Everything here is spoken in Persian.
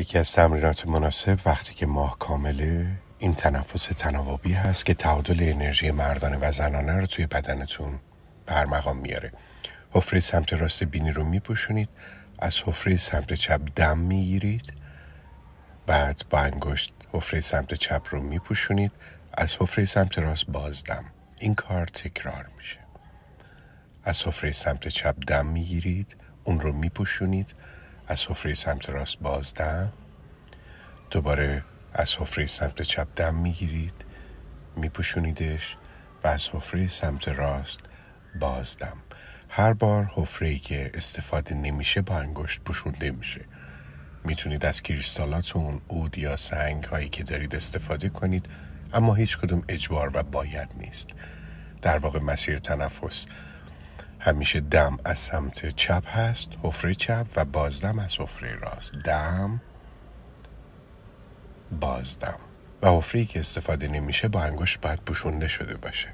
یکی از تمرینات مناسب وقتی که ماه کامله این تنفس تناوبی هست که تعادل انرژی مردانه و زنانه رو توی بدنتون برمقام میاره. حفره سمت راست بینی رو میپوشونید، از حفره سمت چپ دم میگیرید، بعد با انگشت حفره سمت چپ رو میپوشونید، از حفره سمت راست بازدم. این کار تکرار میشه. از حفره سمت چپ دم میگیرید، اون رو میپوشونید، از حفره سمت راست بازدم، دوباره از حفره سمت چپ دم میگیرید، میپوشونیدش و از حفره سمت راست بازدم. هر بار حفره‌ای که استفاده نمیشه با انگشت پوشونده میشه. میتونید از کریستالاتون، عود یا سنگ هایی که دارید استفاده کنید، اما هیچ کدوم اجبار و باید نیست. در واقع مسیر تنفس همیشه دم از سمت چپ هست، حفره چپ، و بازدم از حفره راست. دم، بازدم. و حفره‌ای که استفاده نمیشه با انگشت باید پوشونده شده باشه.